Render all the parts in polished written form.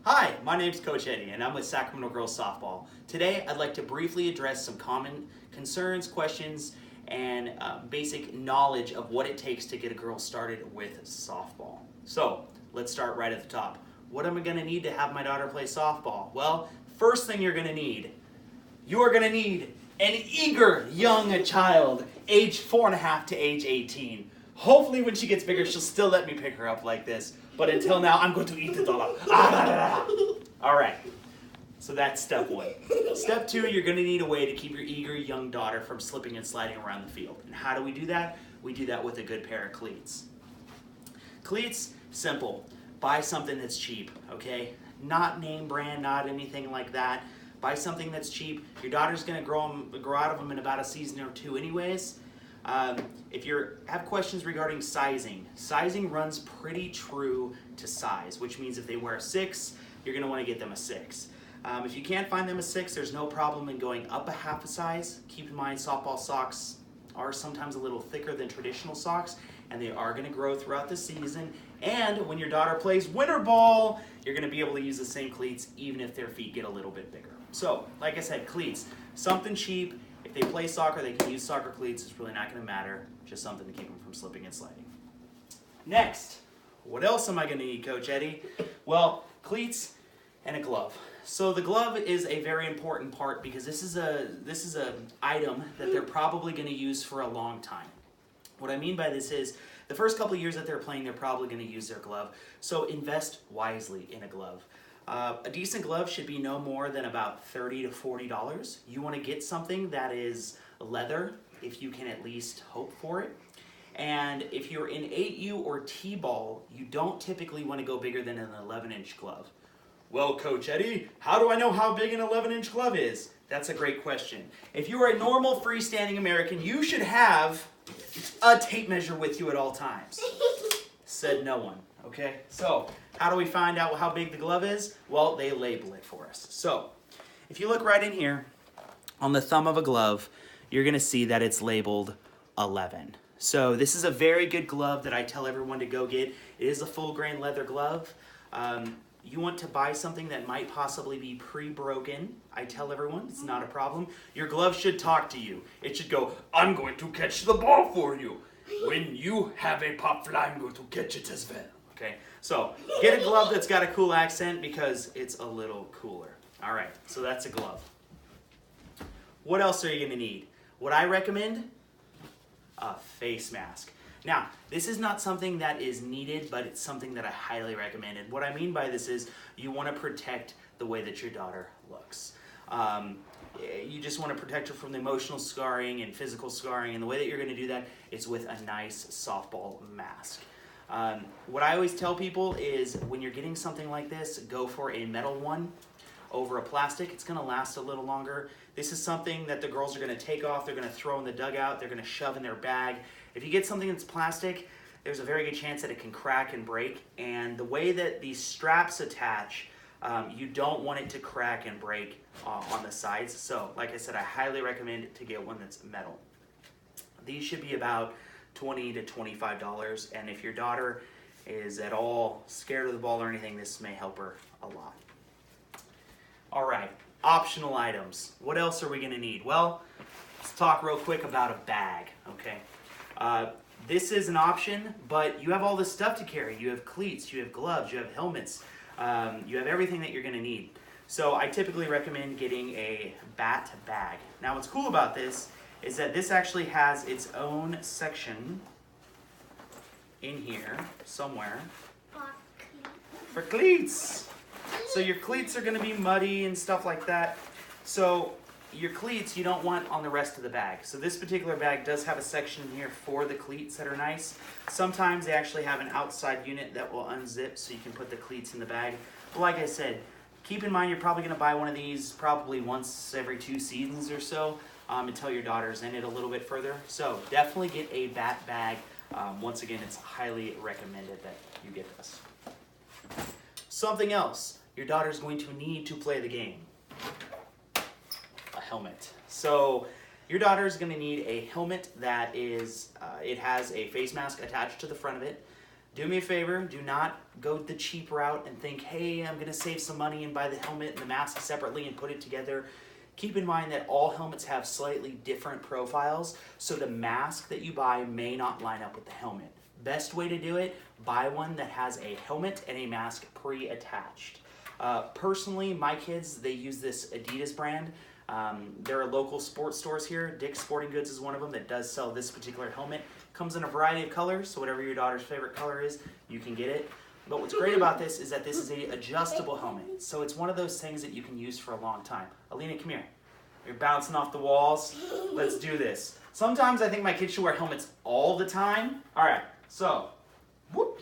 Hi, my name's Coach Eddie, and I'm with Sacramento Girls Softball. Today, I'd like to briefly address some common concerns, questions, and basic knowledge of what it takes to get a girl started with softball. So, let's start right at the top. What am I going to need to have my daughter play softball? Well, first thing you are going to need an eager young child, age 4.5 to age 18. Hopefully when she gets bigger, she'll still let me pick her up like this. But until now, I'm going to eat the dollar. All right, so that's step one. Step two, you're going to need a way to keep your eager young daughter from slipping and sliding around the field. And how do we do that? We do that with a good pair of cleats. Cleats, simple. Buy something that's cheap, okay? Not name brand, not anything like that. Buy something that's cheap. Your daughter's going to grow out of them in about a season or two anyways. If you have questions regarding sizing runs pretty true to size, which means if they wear a 6, you're going to want to get them a 6. If you can't find them a 6, there's no problem in going up a half a size. Keep in mind, softball socks are sometimes a little thicker than traditional socks, and they are going to grow throughout the season. And when your daughter plays winter ball, you're going to be able to use the same cleats even if their feet get a little bit bigger. So, like I said, cleats, something cheap. If they play soccer, they can use soccer cleats. It's really not going to matter. Just something to keep them from slipping and sliding. Next, what else am I going to need, Coach Eddie? Well, cleats and a glove. So the glove is a very important part because this is a item that they're probably going to use for a long time. What I mean by this is the first couple of years that they're playing, they're probably going to use their glove. So invest wisely in a glove. A decent glove should be no more than about $30 to $40. You want to get something that is leather if you can at least hope for it. And if you're in 8U or T-ball, you don't typically want to go bigger than an 11-inch glove. Well, Coach Eddie, how do I know how big an 11-inch glove is? That's a great question. If you are a normal freestanding American, you should have a tape measure with you at all times. Said no one. Okay, so how do we find out how big the glove is? Well, they label it for us. So if you look right in here on the thumb of a glove, you're going to see that it's labeled 11. So this is a very good glove that I tell everyone to go get. It is a full grain leather glove. You want to buy something that might possibly be pre-broken. I tell everyone it's not a problem. Your glove should talk to you. It should go, I'm going to catch the ball for you. When you have a pop fly, I'm going to catch it as well. Okay, so get a glove that's got a cool accent because it's a little cooler. All right, so that's a glove. What else are you going to need? What I recommend? A face mask. Now, this is not something that is needed, but it's something that I highly recommend. And what I mean by this is you want to protect the way that your daughter looks. You just want to protect her from the emotional scarring and physical scarring, and the way that you're going to do that is with a nice softball mask. What I always tell people is when you're getting something like this, go for a metal one over a plastic. It's going to last a little longer. This is something that the girls are going to take off, they're going to throw in the dugout, they're going to shove in their bag. If you get something that's plastic, there's a very good chance that it can crack and break. And the way that these straps attach, you don't want it to crack and break on the sides. So, like I said, I highly recommend to get one that's metal. These should be about $20 to $25, and if your daughter is at all scared of the ball or anything, this may help her a lot. All right, optional items. What else are we going to need? Well, let's talk real quick about a bag, okay? This is an option, but you have all this stuff to carry. You have cleats, you have gloves, you have helmets, you have everything that you're going to need. So I typically recommend getting a bat bag. Now what's cool about this is that this actually has its own section in here somewhere for cleats. So your cleats are going to be muddy and stuff like that. So your cleats you don't want on the rest of the bag. So this particular bag does have a section here for the cleats that are nice. Sometimes they actually have an outside unit that will unzip so you can put the cleats in the bag. But like I said, keep in mind you're probably going to buy one of these probably once every 2 seasons or so until your daughter's in it a little bit further. So definitely get a bat bag. Once again, it's highly recommended that you get this. Something else your daughter's going to need to play the game. A helmet. So your daughter is going to need a helmet that is, it has a face mask attached to the front of it. Do me a favor, do not go the cheap route and think, hey, I'm gonna save some money and buy the helmet and the mask separately and put it together. Keep in mind that all helmets have slightly different profiles, so the mask that you buy may not line up with the helmet. Best way to do it, buy one that has a helmet and a mask pre-attached. Personally, my kids, they use this Adidas brand. There are local sports stores here. Dick's Sporting Goods is one of them that does sell this particular helmet. Comes in a variety of colors, so whatever your daughter's favorite color is, you can get it. But what's great about this is that this is an adjustable helmet. So it's one of those things that you can use for a long time. Alina, come here. You're bouncing off the walls. Let's do this. Sometimes I think my kids should wear helmets all the time. All right, so, whoop.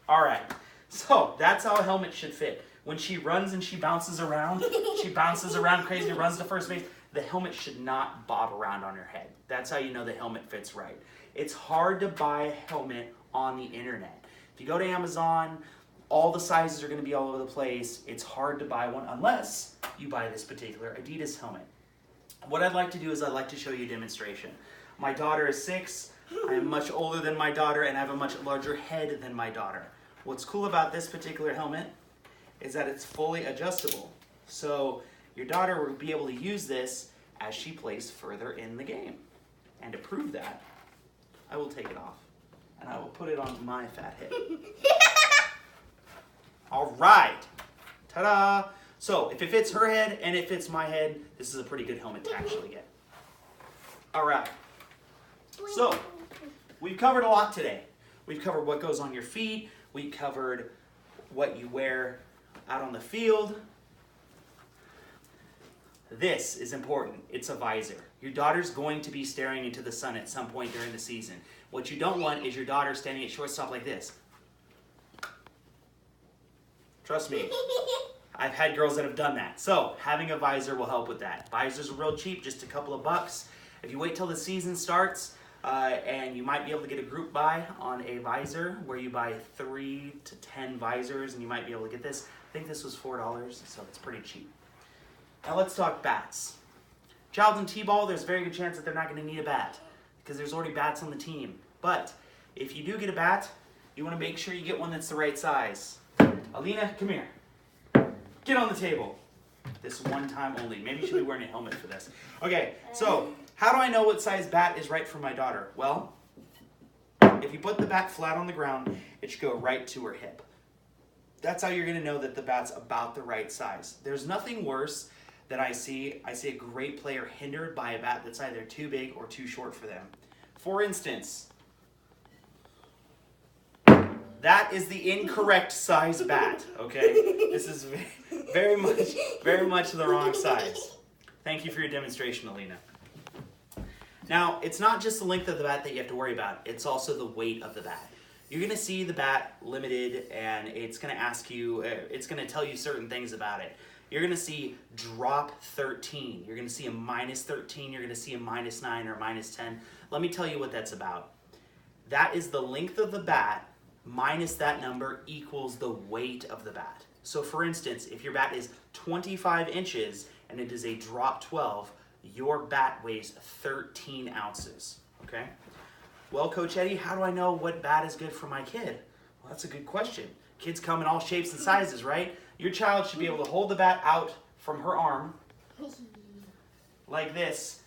All right, so that's how a helmet should fit. When she runs and she bounces around crazy, runs to first base, the helmet should not bob around on her head. That's how you know the helmet fits right. It's hard to buy a helmet on the internet. If you go to Amazon, all the sizes are going to be all over the place. It's hard to buy one unless you buy this particular Adidas helmet. What I'd like to do is I'd like to show you a demonstration. My daughter is 6. I am much older than my daughter and I have a much larger head than my daughter. What's cool about this particular helmet is that it's fully adjustable. So your daughter will be able to use this as she plays further in the game. And to prove that, I will take it off and I will put it on my fat head. All right, ta-da! So if it fits her head and it fits my head, this is a pretty good helmet to actually get. All right, so we've covered a lot today. We've covered what goes on your feet. We covered what you wear out on the field. This is important. It's a visor. Your daughter's going to be staring into the sun at some point during the season. What you don't want is your daughter standing at shortstop like this. Trust me, I've had girls that have done that. So having a visor will help with that. Visors are real cheap, just a couple of bucks. If you wait till the season starts, and you might be able to get a group buy on a visor where you buy 3 to 10 visors and you might be able to get this. I think this was $4, so it's pretty cheap. Now let's talk bats. Child in T-ball, there's a very good chance that they're not going to need a bat because there's already bats on the team. But if you do get a bat, you want to make sure you get one that's the right size. Alina, come here. Get on the table. This one time only. Maybe you should be wearing a helmet for this. Okay, so how do I know what size bat is right for my daughter? Well, if you put the bat flat on the ground, it should go right to her hip. That's how you're going to know that the bat's about the right size. There's nothing worse than I see a great player hindered by a bat that's either too big or too short for them. For instance, that is the incorrect size bat, okay? This is very much the wrong size. Thank you for your demonstration, Alina. Now, it's not just the length of the bat that you have to worry about, it's also the weight of the bat. You're gonna see the bat limited and it's gonna ask you, it's gonna tell you certain things about it. You're gonna see drop 13, you're gonna see a minus 13, you're gonna see a minus 9 or minus 10. Let me tell you what that's about. That is the length of the bat minus that number equals the weight of the bat. So for instance, if your bat is 25 inches and it is a drop 12, your bat weighs 13 ounces, okay? Well, Coach Eddie, how do I know what bat is good for my kid? Well, that's a good question. Kids come in all shapes and sizes, right? Your child should be able to hold the bat out from her arm like this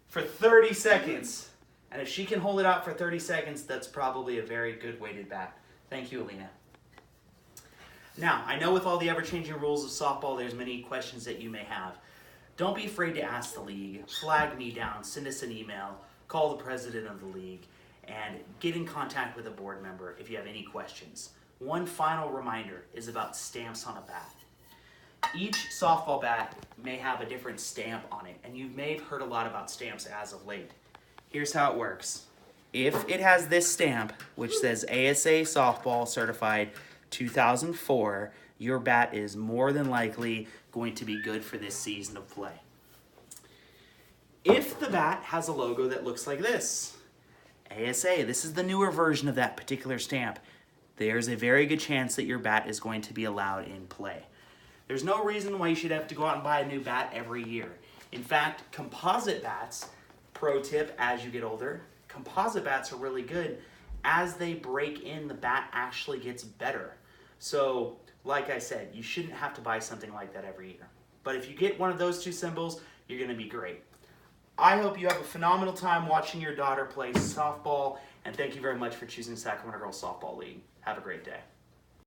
for 30 seconds. And if she can hold it out for 30 seconds, that's probably a very good weighted bat. Thank you, Alina. Now, I know with all the ever-changing rules of softball, there's many questions that you may have. Don't be afraid to ask the league, flag me down, send us an email, call the president of the league, and get in contact with a board member if you have any questions. One final reminder is about stamps on a bat. Each softball bat may have a different stamp on it, and you may have heard a lot about stamps as of late. Here's how it works. If it has this stamp, which says ASA Softball Certified 2004, your bat is more than likely going to be good for this season of play. If the bat has a logo that looks like this, ASA, this is the newer version of that particular stamp, there's a very good chance that your bat is going to be allowed in play. There's no reason why you should have to go out and buy a new bat every year. In fact, composite bats, pro tip as you get older, composite bats are really good as they break in, the bat actually gets better. So, like I said, you shouldn't have to buy something like that every year. But if you get one of those two symbols, you're going to be great. I hope you have a phenomenal time watching your daughter play softball, and thank you very much for choosing Sacramento Girls Softball League. Have a great day.